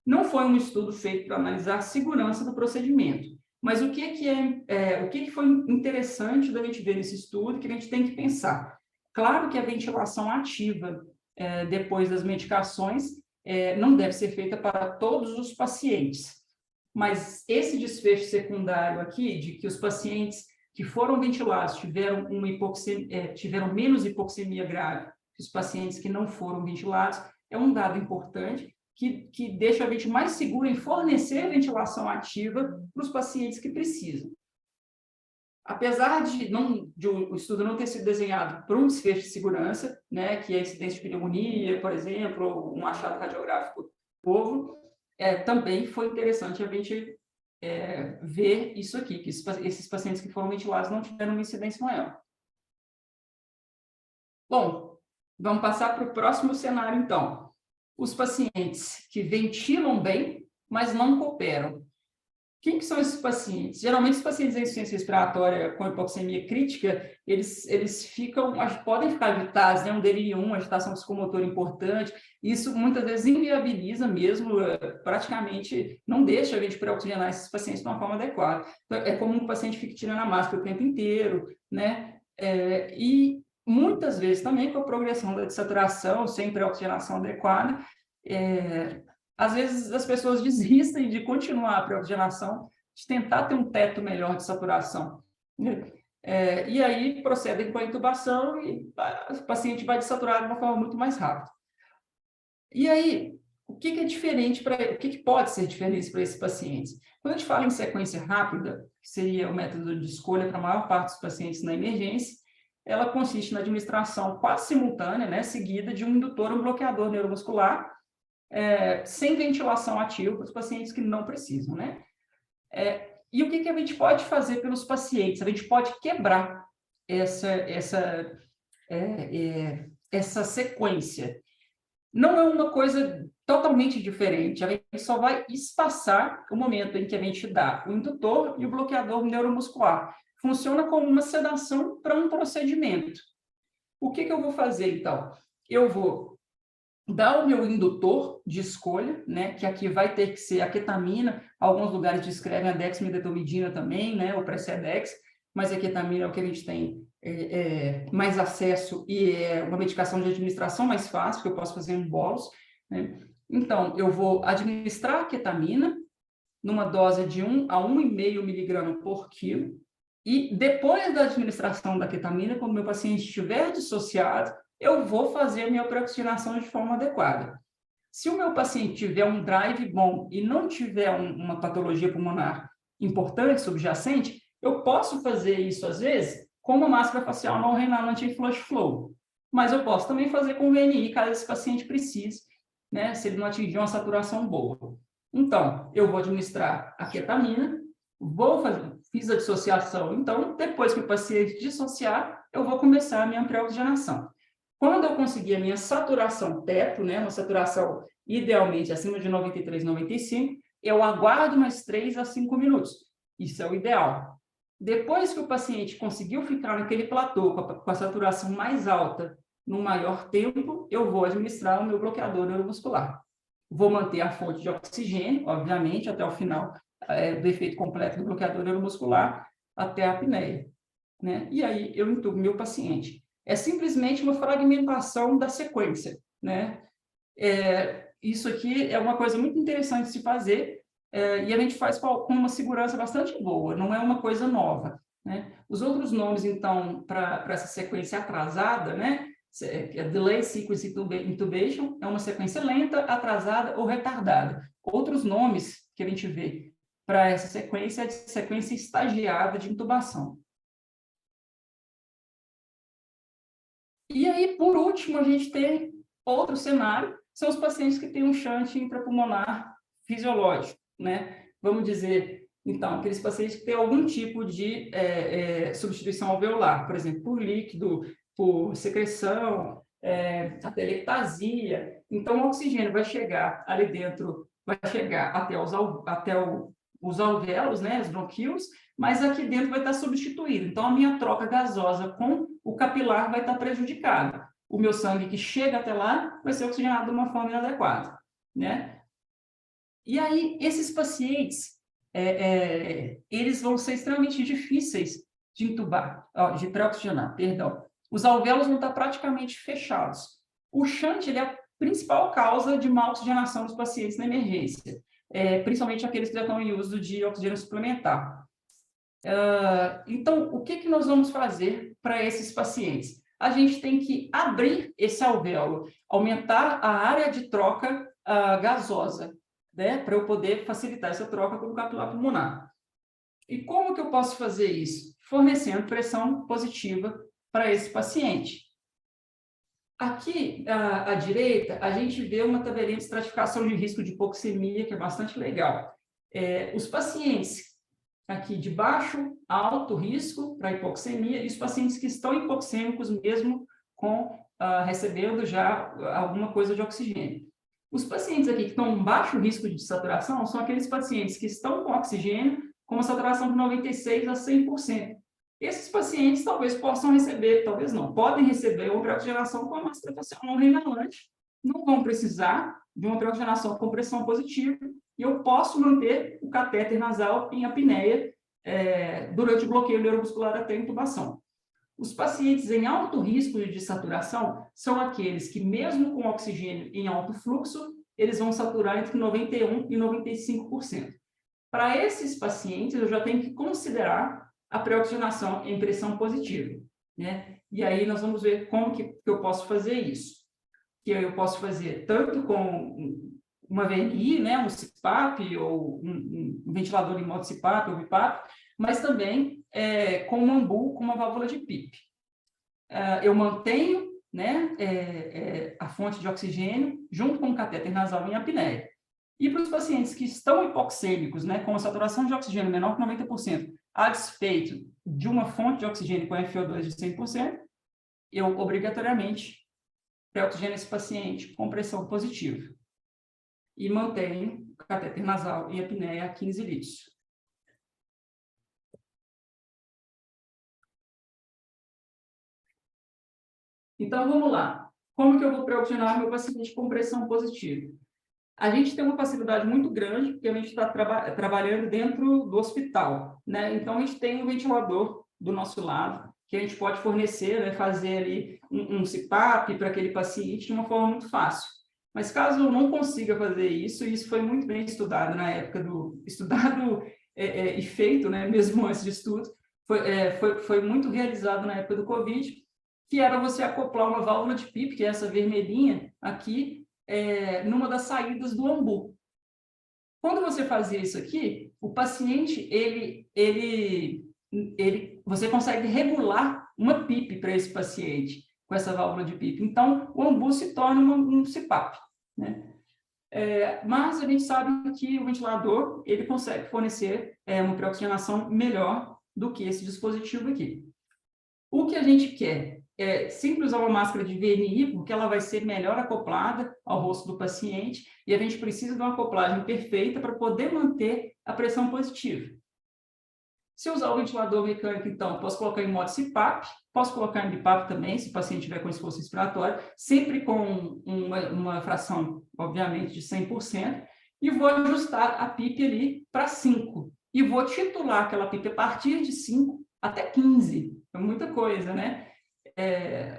Speaker 2: Não foi um estudo feito para analisar a segurança do procedimento, mas o que foi interessante da gente ver nesse estudo, que a gente tem que pensar? Claro que a ventilação ativa depois das medicações não deve ser feita para todos os pacientes, mas esse desfecho secundário aqui, de que os pacientes que foram ventilados tiveram tiveram menos hipoxemia grave que os pacientes que não foram ventilados, é um dado importante que deixa a gente mais seguro em fornecer ventilação ativa para os pacientes que precisam. Apesar de o estudo não ter sido desenhado para um desfecho de segurança, né, que é a incidência de pneumonia, por exemplo, ou um achado radiográfico povo, também foi interessante a gente ver isso aqui, que esses pacientes que foram ventilados não tiveram uma incidência maior. Bom, vamos passar para o próximo cenário, então. Os pacientes que ventilam bem, mas não cooperam. Quem que são esses pacientes? Geralmente, os pacientes em insuficiência respiratória com hipoxemia crítica, eles podem ficar agitados, né? Um delírio, uma agitação psicomotora importante. Isso, muitas vezes, inviabiliza mesmo, praticamente não deixa a gente pré-oxigenar esses pacientes de uma forma adequada. Então, é comum que o paciente fique tirando a máscara o tempo inteiro, né? E muitas vezes também com a progressão da dessaturação, sem pré-oxigenação adequada, às vezes as pessoas desistem de continuar a pré-oxigenação, de tentar ter um teto melhor de saturação, né? E aí procedem com a intubação e o paciente vai dessaturar de uma forma muito mais rápida. E aí, o que é diferente o que pode ser diferente para esses pacientes? Quando a gente fala em sequência rápida, que seria o método de escolha para a maior parte dos pacientes na emergência, ela consiste na administração quase simultânea, né, seguida de um indutor ou um bloqueador neuromuscular, sem ventilação ativa para os pacientes que não precisam, né? E o que a gente pode fazer pelos pacientes? A gente pode quebrar essa sequência. Não é uma coisa totalmente diferente, a gente só vai espaçar o momento em que a gente dá o indutor e o bloqueador neuromuscular. Funciona como uma sedação para um procedimento. O que eu vou fazer, então? Eu vou dar o meu indutor de escolha, né, que aqui vai ter que ser a ketamina, alguns lugares descrevem a dexmedetomidina também, né, o Precedex, mas a ketamina é o que a gente tem mais acesso e é uma medicação de administração mais fácil, que eu posso fazer em bolos, né? Então, eu vou administrar a ketamina numa dose de 1 a 1,5 miligrama por quilo, e depois da administração da ketamina, quando o meu paciente estiver dissociado, eu vou fazer a minha pré-oxigenação de forma adequada. Se o meu paciente tiver um drive bom e não tiver uma patologia pulmonar importante, subjacente, eu posso fazer isso, às vezes, com uma máscara facial não renal anti-flush flow. Mas eu posso também fazer com VNI, caso esse paciente precise, né, se ele não atingir uma saturação boa. Então, eu vou administrar a ketamina, fiz a dissociação. Então, depois que o paciente dissociar, eu vou começar a minha pré-oxigenação. Quando eu conseguir a minha saturação teto, né, uma saturação idealmente acima de 93, 95, eu aguardo mais 3 a 5 minutos. Isso é o ideal. Depois que o paciente conseguiu ficar naquele platô com a saturação mais alta, no maior tempo, eu vou administrar o meu bloqueador neuromuscular. Vou manter a fonte de oxigênio, obviamente, até o final do efeito completo do bloqueador neuromuscular, até a apneia, né? E aí eu entubo meu paciente. É simplesmente uma fragmentação da sequência, né? Isso aqui é uma coisa muito interessante de se fazer, e a gente faz com uma segurança bastante boa, não é uma coisa nova, né? Os outros nomes, então, para essa sequência atrasada, né? Delay Sequence Intubation, é uma sequência lenta, atrasada ou retardada. Outros nomes que a gente vê para essa sequência é de sequência estagiada de intubação. E aí, por último, a gente tem outro cenário, são os pacientes que têm um shunt intrapulmonar fisiológico, né? Vamos dizer, Então, aqueles pacientes que têm algum tipo de substituição alveolar, por exemplo, por líquido, por secreção, atelectasia. Então, o oxigênio vai chegar ali dentro, vai chegar até os alvéolos, né, os bronquíolos, mas aqui dentro vai estar substituído. Então, a minha troca gasosa com o capilar vai estar prejudicada. O meu sangue que chega até lá vai ser oxigenado de uma forma inadequada, né? E aí, esses pacientes, eles vão ser extremamente difíceis de intubar, de pré-oxigenar, perdão. Os alvéolos vão estar praticamente fechados. O shunt, ele é a principal causa de má oxigenação dos pacientes na emergência, principalmente aqueles que já estão em uso de oxigênio suplementar. Então, o que nós vamos fazer para esses pacientes? A gente tem que abrir esse alvéolo, aumentar a área de troca gasosa, né, para eu poder facilitar essa troca com o capilar pulmonar. E como que eu posso fazer isso? Fornecendo pressão positiva para esse paciente. Aqui, à direita, a gente vê uma tabelinha de estratificação de risco de hipoxemia, que é bastante legal. Os pacientes aqui de baixo, alto risco para hipoxemia, e os pacientes que estão hipoxêmicos mesmo recebendo já alguma coisa de oxigênio. Os pacientes aqui que estão em baixo risco de saturação são aqueles pacientes que estão com oxigênio com uma saturação de 96% a 100%. Esses pacientes talvez possam receber, talvez não, podem receber uma pré-oxigenação com uma massa preferencial não revelante, não vão precisar de uma pré-oxigenação com pressão positiva, e eu posso manter o catéter nasal em apneia durante o bloqueio neuromuscular até a intubação. Os pacientes em alto risco de saturação são aqueles que, mesmo com oxigênio em alto fluxo, eles vão saturar entre 91% e 95%. Para esses pacientes, eu já tenho que considerar a pré-oxigenação em pressão positiva, né? E aí nós vamos ver como que eu posso fazer isso. Que eu posso fazer tanto com uma VNI, né, um CPAP, ou um ventilador em modo CPAP ou BiPAP, mas também com um AMBU, com uma válvula de PIP. Eu mantenho, né, a fonte de oxigênio junto com o catéter nasal em apneia. E para os pacientes que estão hipoxêmicos, né, com a saturação de oxigênio menor que 90%, a despeito de uma fonte de oxigênio com FO2 de 100%, eu obrigatoriamente pré-oxigeno esse paciente com pressão positiva. E mantenho o catéter nasal em apneia a 15 litros. Então, vamos lá. Como que eu vou pré-oxigenar meu paciente com pressão positiva? A gente tem uma facilidade muito grande, porque a gente está trabalhando dentro do hospital, né? Então, a gente tem um ventilador do nosso lado, que a gente pode fornecer, né, fazer ali um CPAP para aquele paciente de uma forma muito fácil. Mas caso eu não consiga fazer isso, e isso foi muito bem estudado na época e feito, né, mesmo antes de estudo, foi muito realizado na época do Covid, que era você acoplar uma válvula de PIP, que é essa vermelhinha aqui, numa das saídas do AMBU. Quando você fazia isso aqui, o paciente, você consegue regular uma PIP para esse paciente, com essa válvula de PIP. Então, o AMBU se torna um CPAP, né? Mas a gente sabe que o ventilador, ele consegue fornecer uma pré-oxigenação melhor do que esse dispositivo aqui. O que a gente quer é sempre usar uma máscara de VNI, porque ela vai ser melhor acoplada ao rosto do paciente, e a gente precisa de uma acoplagem perfeita para poder manter a pressão positiva. Se eu usar o ventilador mecânico, então, posso colocar em modo CPAP, posso colocar em BiPAP também, se o paciente tiver com esforço respiratório, sempre com uma fração, obviamente, de 100%, e vou ajustar a PIP ali para 5. E vou titular aquela PIP a partir de 5 até 15. É muita coisa, né?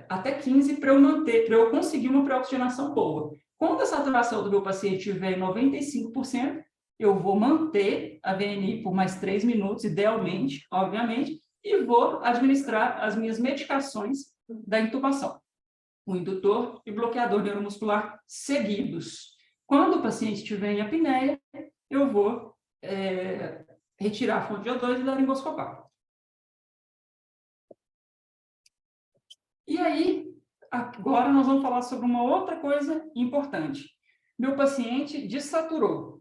Speaker 2: Até 15 para eu conseguir uma pré-oxigenação boa. Quando a saturação do meu paciente estiver em 95%, eu vou manter a VNI por mais 3 minutos, idealmente, obviamente, e vou administrar as minhas medicações da intubação. O indutor e bloqueador neuromuscular seguidos. Quando o paciente estiver em apneia, eu vou retirar a fonte de O2 e laringoscopar. E aí, agora nós vamos falar sobre uma outra coisa importante. Meu paciente desaturou.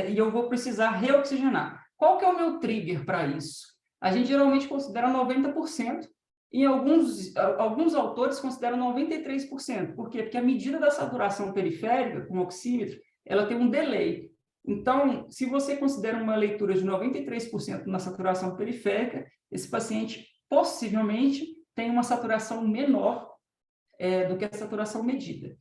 Speaker 2: E eu vou precisar reoxigenar. Qual que é o meu trigger para isso? A gente geralmente considera 90%, e alguns autores consideram 93%. Por quê? Porque a medida da saturação periférica, com o oxímetro, ela tem um delay. Então, se você considera uma leitura de 93% na saturação periférica, esse paciente possivelmente tem uma saturação menor do que a saturação medida.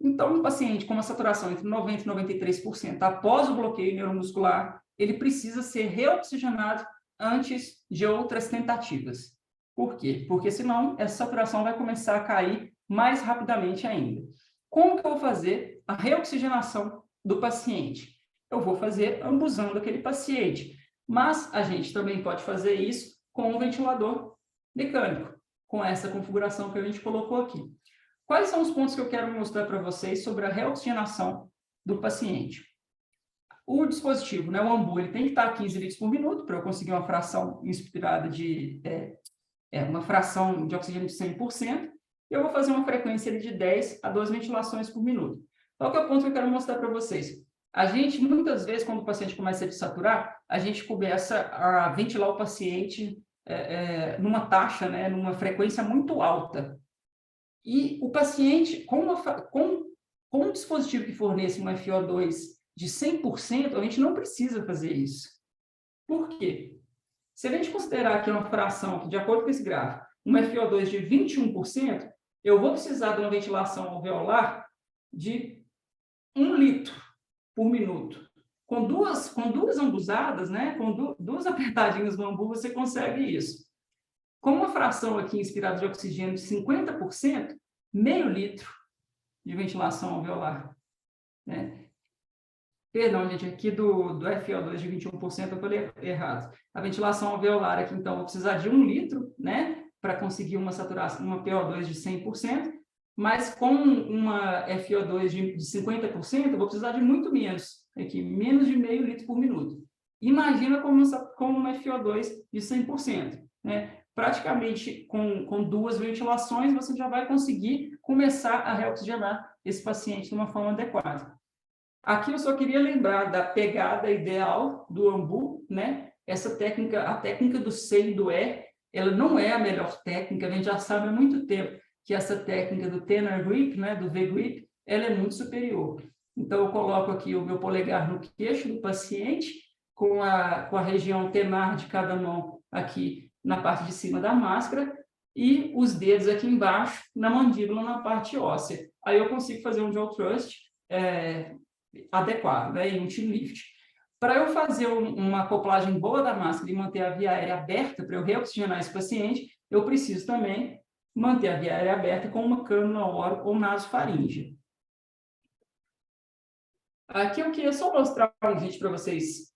Speaker 2: Então, um paciente com uma saturação entre 90% e 93% após o bloqueio neuromuscular, ele precisa ser reoxigenado antes de outras tentativas. Por quê? Porque senão essa saturação vai começar a cair mais rapidamente ainda. Como que eu vou fazer a reoxigenação do paciente? Eu vou fazer ambusando aquele paciente, mas a gente também pode fazer isso com um ventilador mecânico, com essa configuração que a gente colocou aqui. Quais são os pontos que eu quero mostrar para vocês sobre a reoxigenação do paciente? O dispositivo, né, o AMBU, ele tem que estar a 15 litros por minuto para eu conseguir uma fração inspirada de uma fração de oxigênio de 100%. Eu vou fazer uma frequência de 10 a 12 ventilações por minuto. Qual que é o ponto que eu quero mostrar para vocês? A gente, muitas vezes, quando o paciente começa a desaturar, a gente começa a ventilar o paciente numa taxa, né, numa frequência muito alta. E o paciente, com um dispositivo que forneça um FiO2 de 100%, a gente não precisa fazer isso. Por quê? Se a gente considerar que é uma fração que, de acordo com esse gráfico, um FiO2 de 21%, eu vou precisar de uma ventilação alveolar de 1 litro por minuto. Com duas ambusadas, né, com duas apertadinhas no ambu, você consegue isso. Com uma fração aqui inspirada de oxigênio de 50%, meio litro de ventilação alveolar. Né? Perdão, gente, aqui do FiO2 de 21% eu falei errado. A ventilação alveolar aqui, então, eu vou precisar de 1 litro, né, para conseguir uma saturação, uma PO2 de 100%, mas com uma FiO2 de 50%, eu vou precisar de muito menos, aqui, menos de meio litro por minuto. Imagina como uma FiO2 de 100%, né? Praticamente com duas ventilações, você já vai conseguir começar a reoxigenar esse paciente de uma forma adequada. Aqui eu só queria lembrar da pegada ideal do AMBU, né? Essa técnica, a técnica do C e do E, ela não é a melhor técnica, a gente já sabe há muito tempo que essa técnica do Tenar Grip, né, do V-Grip, ela é muito superior. Então, eu coloco aqui o meu polegar no queixo do paciente, com a região tenar de cada mão aqui na parte de cima da máscara, e os dedos aqui embaixo, na mandíbula, na parte óssea. Aí eu consigo fazer um jaw thrust adequado, né, e um chin lift. Para eu fazer uma acoplagem boa da máscara e manter a via aérea aberta, para eu reoxigenar esse paciente, eu preciso também manter a via aérea aberta com uma cânula oro ou nasofaríngea. Aqui eu queria só mostrar um vídeo para vocês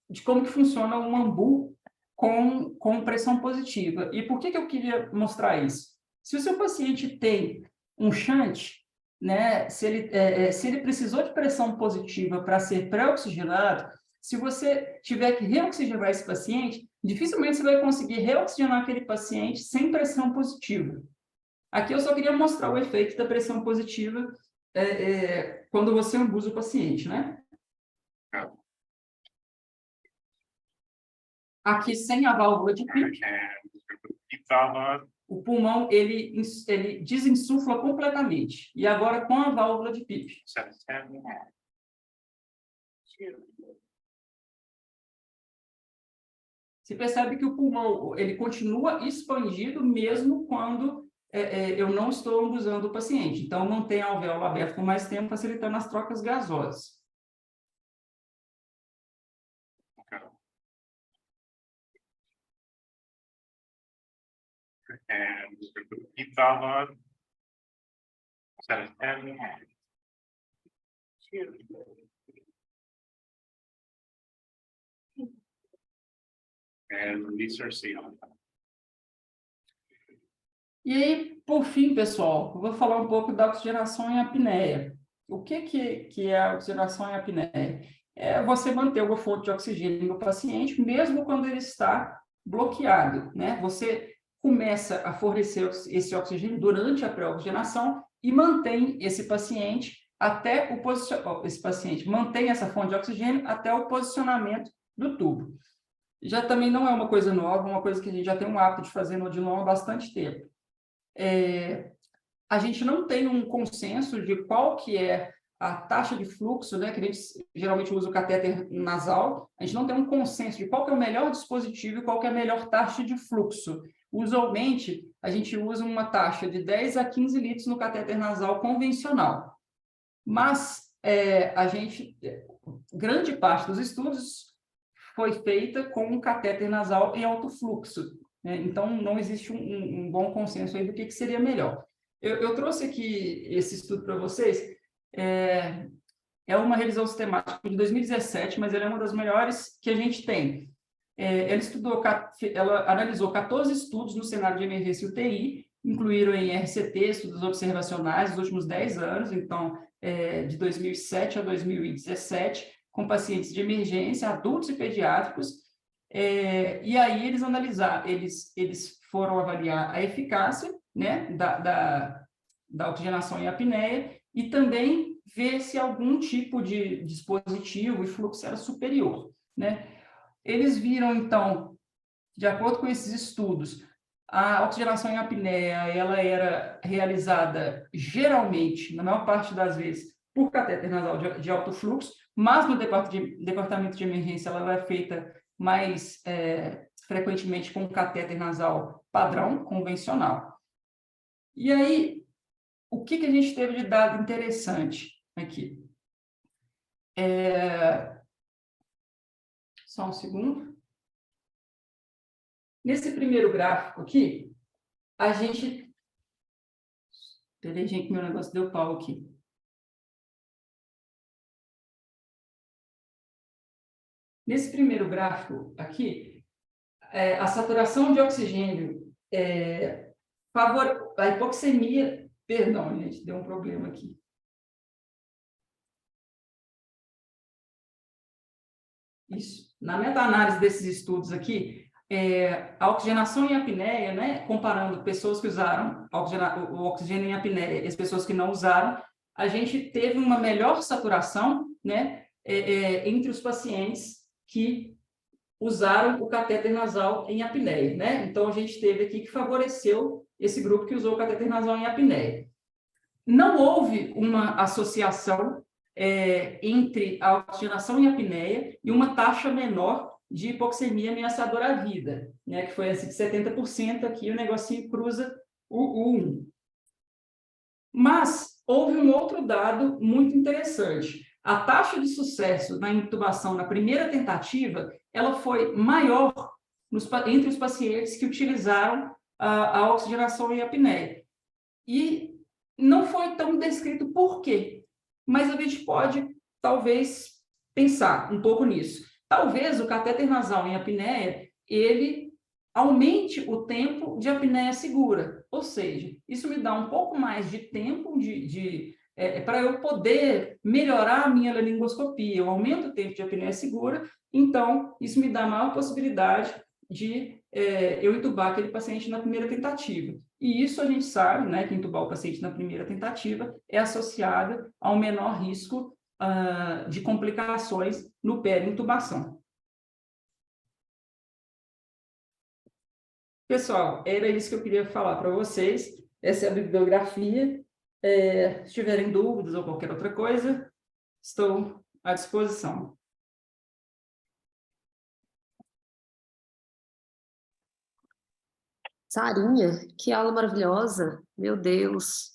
Speaker 2: de como que funciona um AMBU com pressão positiva. E por que eu queria mostrar isso? Se o seu paciente tem um shunt, né, se ele precisou de pressão positiva para ser pré-oxigenado, se você tiver que reoxigenar esse paciente, dificilmente você vai conseguir reoxigenar aquele paciente sem pressão positiva. Aqui eu só queria mostrar o efeito da pressão positiva quando você ambusa o paciente, né? Aqui sem a válvula de PIP, o pulmão ele desinsufla completamente. E agora com a válvula de PIP. Você percebe que o pulmão ele continua expandido mesmo quando eu não estou ambusando o paciente. Então, mantém a alvéola aberta por mais tempo, facilitando as trocas gasosas. E aí, por fim, pessoal, eu vou falar um pouco da oxigenação em apneia. O que é a oxigenação em apneia? É você manter uma fonte de oxigênio no paciente, mesmo quando ele está bloqueado, né? Você começa a fornecer esse oxigênio durante a pré-oxigenação e mantém esse paciente até o posicionamento, mantém essa fonte de oxigênio até o posicionamento do tubo. Já também não é uma coisa nova, uma coisa que a gente já tem um hábito de fazer no Odilon há bastante tempo. A gente não tem um consenso de qual que é a taxa de fluxo, né, que a gente geralmente usa o catéter nasal, a gente não tem um consenso de qual que é o melhor dispositivo e qual que é a melhor taxa de fluxo. Usualmente, a gente usa uma taxa de 10 a 15 litros no catéter nasal convencional. Mas grande parte dos estudos foi feita com um catéter nasal em alto fluxo, né? Então, não existe um bom consenso aí do que seria melhor. Eu trouxe aqui esse estudo para vocês. É uma revisão sistemática de 2017, mas ela é uma das melhores que a gente tem. Ela analisou 14 estudos no cenário de emergência UTI, incluíram em RCT, estudos observacionais dos últimos 10 anos, então, de 2007 a 2017, com pacientes de emergência, adultos e pediátricos, e aí eles foram avaliar a eficácia, né, da oxigenação em apneia e também ver se algum tipo de dispositivo e fluxo era superior, né? Eles viram, então, de acordo com esses estudos, a oxigenação em apneia ela era realizada geralmente, na maior parte das vezes, por catéter nasal de alto fluxo, mas no departamento de emergência ela era feita mais frequentemente com catéter nasal padrão, convencional. E aí, o que a gente teve de dado interessante aqui? Só um segundo. Nesse primeiro gráfico aqui, a gente... Peraí, gente, meu negócio deu pau aqui. Nesse primeiro gráfico aqui, a saturação de oxigênio, a hipoxemia... Perdão, gente, deu um problema aqui. Isso. Na meta-análise desses estudos aqui, a oxigenação em apneia, né, comparando pessoas que usaram o oxigênio em apneia e as pessoas que não usaram, a gente teve uma melhor saturação, né, entre os pacientes que usaram o catéter nasal em apneia, né? Então, a gente teve aqui que favoreceu esse grupo que usou o catéter nasal em apneia. Não houve uma associação entre a oxigenação em apneia e uma taxa menor de hipoxemia ameaçadora à vida, né? Que foi assim, de 70%, aqui o negocinho cruza o 1. Mas houve um outro dado muito interessante. A taxa de sucesso na intubação na primeira tentativa, ela foi maior entre os pacientes que utilizaram a oxigenação em apneia. E não foi tão descrito por quê, mas a gente pode, talvez, pensar um pouco nisso. Talvez o catéter nasal em apneia, ele aumente o tempo de apneia segura, ou seja, isso me dá um pouco mais de tempo para eu poder melhorar a minha laringoscopia. Eu aumento o tempo de apneia segura, então isso me dá maior possibilidade de eu entubar aquele paciente na primeira tentativa. E isso a gente sabe, né, que entubar o paciente na primeira tentativa é associado a um menor risco de complicações no pé-intubação. Pessoal, era isso que eu queria falar para vocês. Essa é a bibliografia. Se tiverem dúvidas ou qualquer outra coisa, estou à disposição.
Speaker 1: Sarinha, que aula maravilhosa, meu Deus.